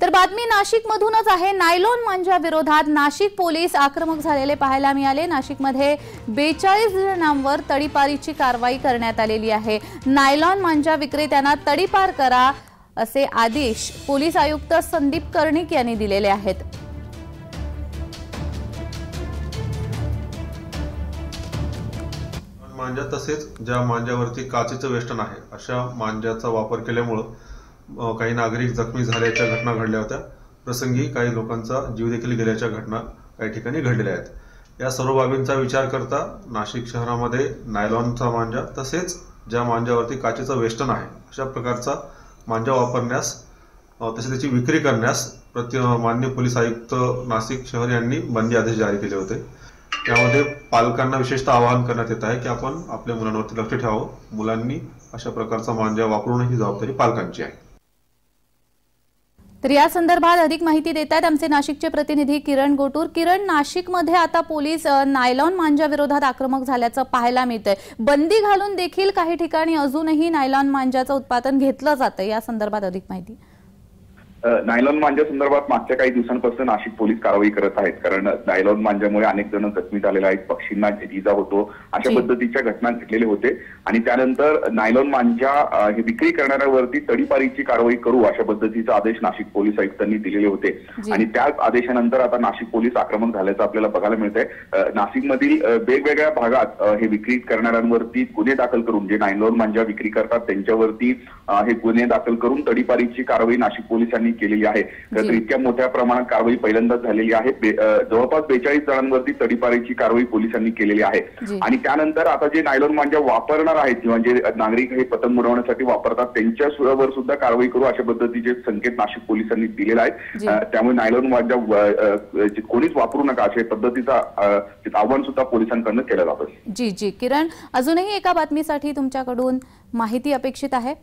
तर बातमी नाशिक मधूनच आहे। नायलॉन मांजा विरोधात नाशिक पोलीस आक्रमक झालेले पाहायला मिळाले। नाशिकमध्ये 42 जणांवर तडीपारीची कारवाई करण्यात आलेली आहे। नायलॉन मांजा विक्रेत्यांना तडीपार करा असे आदेश पोलीस आयुक्त संदीप कर्णिक यांनी दिलेले आहेत। मांजा तसेच ज्या मांजावरती काचेचं वेष्टन आहे अशा मांजाचा वापर केल्यामुळे काही नागरिक जखमी झाल्याच्या घटना घडल्या होत्या। प्रसंगी काही लोकांचा जीव देखील गेल्याच्या घटना काही ठिकाणी घडलेल्या आहेत। या सर्व बाबींचा विचार करता नाशिक शहरामध्ये नायलॉनचा मांजा तसेच ज्या मांजावरती काचेचं वेष्टन आहे अशा प्रकारचा मांजा वापरण्यास तसेच त्याची विक्री करण्यास माननीय पोलीस आयुक्त नाशिक शहर यांनी बंदी आदेश जारी केले होते। त्यामध्ये पालकांना विशेषतः आवाहन करण्यात येत आहे की आपण आपल्या मुलांवरती लक्ष ठेवावं। मुलांनी अशा प्रकारचा मांजा वापरून ही जबाबदारी पालकांची आहे। तर या संदर्भात अधिक माहिती देतात आमचे नाशिकचे प्रतिनिधी किरण गोटूर। किरण, नाशिकमध्ये आता पोलीस नायलॉन मांजा विरोधात आक्रमक झाल्याचं पाहायला मिळतंय। बंदी घालून देखील काही ठिकाणी अजूनही नायलॉन मांजाचं उत्पादन घेतलं जातं, या संदर्भात अधिक माहिती। नायलॉन मांजा संदर्भात मागच्या काही दिवसांपासून नाशिक पोलीस कारवाई करत आहेत, कारण नायलॉन मांजामुळे अनेक जण जखमी झालेले आहेत, पक्षींना इजा होतो अशा पद्धतीच्या घटना घडलेल्या होते आणि त्यानंतर नायलॉन मांजा हे विक्री करणाऱ्यावरती तडीपारीची कारवाई करू अशा पद्धतीचा आदेश नाशिक पोलीस आयुक्तांनी दिलेले होते आणि त्याच आदेशानंतर आता नाशिक पोलीस आक्रमक झाल्याचं आपल्याला बघायला मिळतंय। नाशिकमधील वेगवेगळ्या भागात हे विक्री करणाऱ्यांवरती गुन्हे दाखल करून, जे नायलॉन मांजा विक्री करतात त्यांच्यावरती हे गुन्हे दाखल करून तडीपारीची कारवाई नाशिक पोलिसांनी केलेली आहे। तर इतक्या मोठ्या प्रमाणात कारवाई पहिल्यांदाच झालेली आहे। जवळपास 42 जणांवरती तडीपारीची कारवाई पोलिसांनी केलेली आहे आणि त्यानंतर आता जे नायलॉन मांजा वापरणार आहेत किंवा जे नागरिक हे पतंग उडवण्यासाठी वापरतात त्यांच्यावर सुद्धा कारवाई करू अशा पद्धतीचे संकेत नाशिक पोलिसांनी दिलेले आहेत। त्यामुळे नायलॉन मांजा कोणीच वापरू नका अशा पद्धतीचा आवाहन सुद्धा पोलिसांकडून केलं जातं। जी किरण, अजूनही एका बातमीसाठी तुमच्याकडून माहिती अपेक्षित आहे।